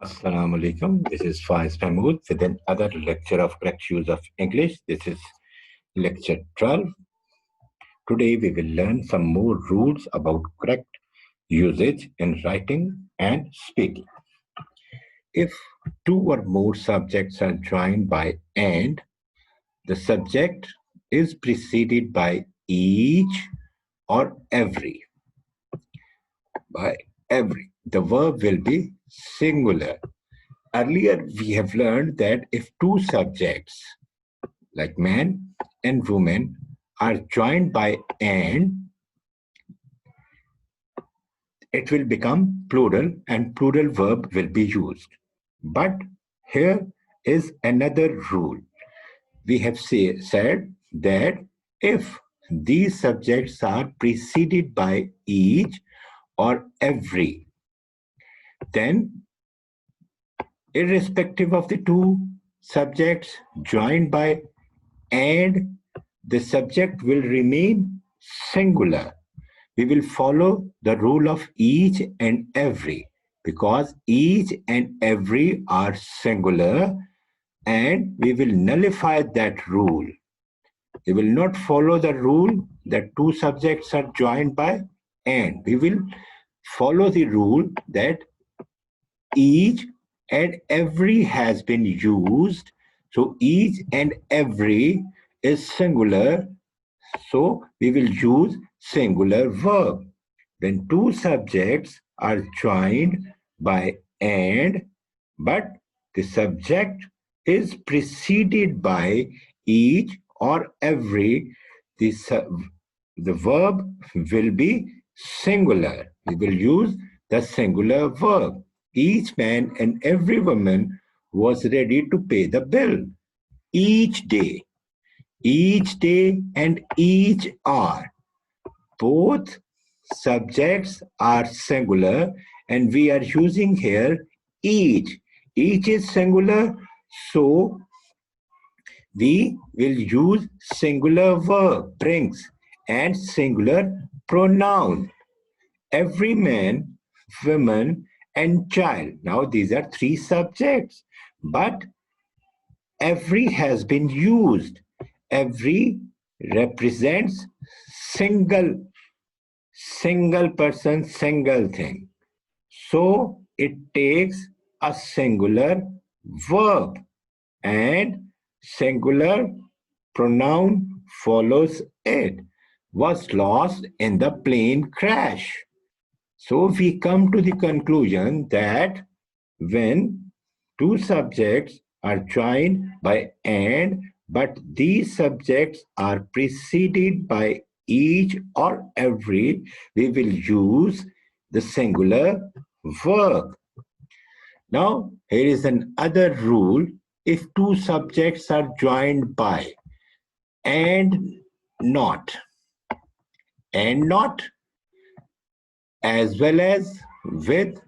Assalamu alaikum. This is Faiz Mahmood with another lecture of correct use of English. This is lecture 12. Today we will learn some more rules about correct usage in writing and speaking. If two or more subjects are joined by and, the subject is preceded by each or every. By every. The verb will be singular. Earlier, we have learned that if two subjects, like man and woman, are joined by and, it will become plural and plural verb will be used. But here is another rule. We have said that if these subjects are preceded by each or every, then irrespective of the two subjects joined by and, the subject will remain singular. We will follow the rule of each and every because each and every are singular, and we will nullify that rule. We will not follow the rule that two subjects are joined by and. We will follow the rule that each and every has been used. So each and every is singular. So we will use singular verb. When two subjects are joined by and, but the subject is preceded by each or every, the verb will be singular. We will use the singular verb. Each man and every woman was ready to pay the bill. Each day and each hour. Both subjects are singular and we are using here each. Each is singular, so we will use singular verb brings and singular pronoun. Every man, woman, and child. Now these are three subjects, but every has been used. Every represents single person, single thing. So it takes a singular verb and singular pronoun follows it. Was lost in the plane crash. So we come to the conclusion that when two subjects are joined by and, but these subjects are preceded by each or every, we will use the singular verb. Now, here is another rule. If two subjects are joined by and not, as well as with,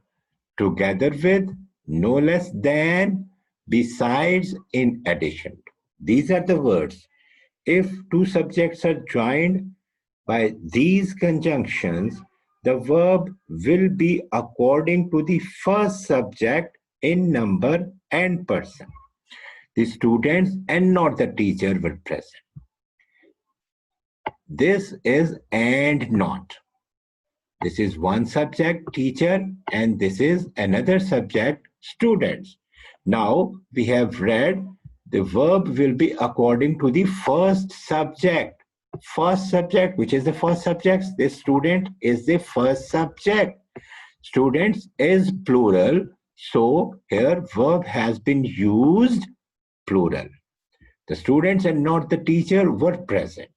together with, no less than, besides, in addition. These are the words. If two subjects are joined by these conjunctions, the verb will be according to the first subject in number and person. The students and not the teacher were present. This is and not. This is one subject, teacher, and this is another subject, students. Now we have read the verb will be according to the first subject. First subject, which is the first subject? The student is the first subject. Students is plural, so here verb has been used plural. The students and not the teacher were present.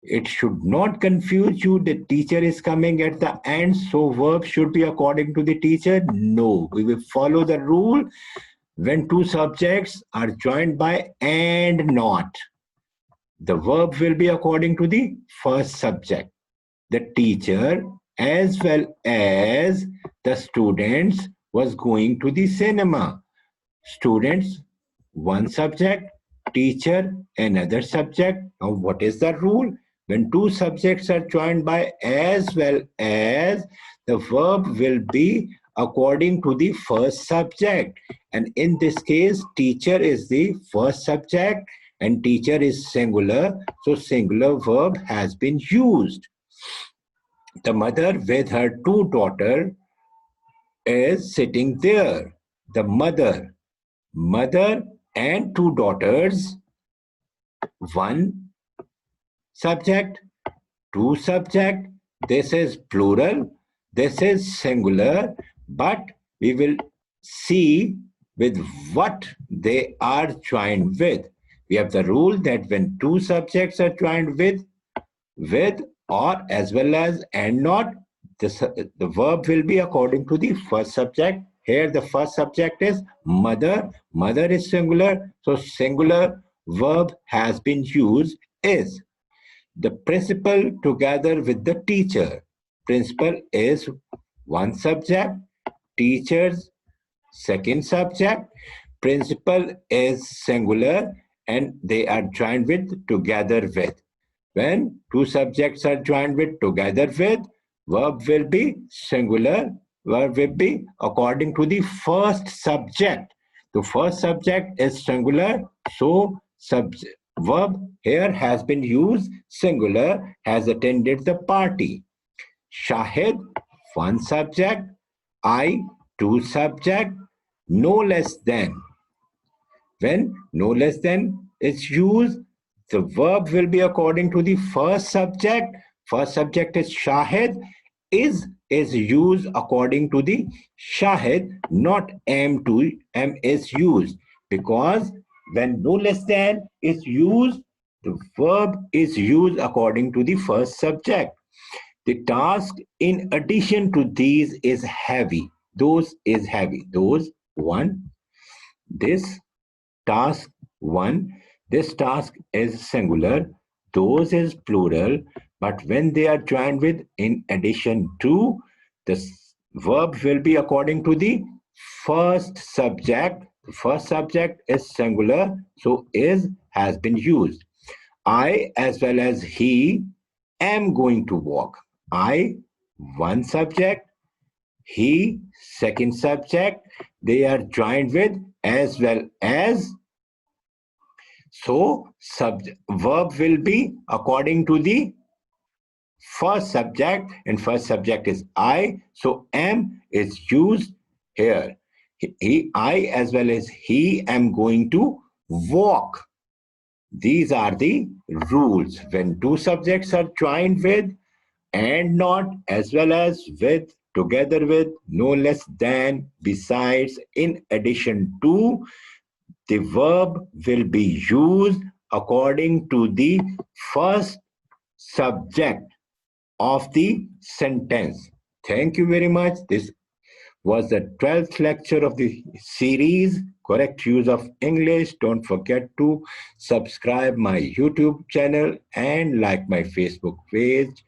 It should not confuse you. The teacher is coming at the end, so verb should be according to the teacher. No, we will follow the rule when two subjects are joined by and not. The verb will be according to the first subject. The teacher as well as the students was going to the cinema. Students, one subject, teacher, another subject. Now what is the rule? When two subjects are joined by as well as, the verb will be according to the first subject. And in this case, teacher is the first subject and teacher is singular. So singular verb has been used. The mother with her two daughters is sitting there. The mother and two daughters, one subject, two subject. This is plural, this is singular, but we will see with what they are joined with. We have the rule that when two subjects are joined with or as well as and not, the verb will be according to the first subject. Here the first subject is mother. Mother is singular, so singular verb has been used is. The principal together with the teacher. Principal is one subject, teachers second subject. Principal is singular and they are joined with together with. When two subjects are joined with together with, verb will be singular. Verb will be according to the first subject. The first subject is singular, so verb here has been used singular, has attended the party. Shahid, one subject. I, two subject. No less than. When no less than is used, the verb will be according to the first subject. First subject is Shahid. Is used according to the Shahid, not am to am is used. Because when no less than is used, the verb is used according to the first subject. The task in addition to these is heavy. Those is heavy. Those one. This task one. This task is singular. Those is plural. But when they are joined with in addition to, the verb will be according to the first subject. The first subject is singular, so is has been used. I as well as he am going to walk. I, one subject, he, second subject, they are joined with as well as. So, verb will be according to the first subject, and first subject is I. So, am is used here. I as well as he am going to walk. These are the rules. When two subjects are joined with and not, as well as with, together with, no less than, besides, in addition to, the verb will be used according to the first subject of the sentence. Thank you very much. This was the 12th lecture of the series, Correct Use of English. Don't forget to subscribe my YouTube channel and like my Facebook page.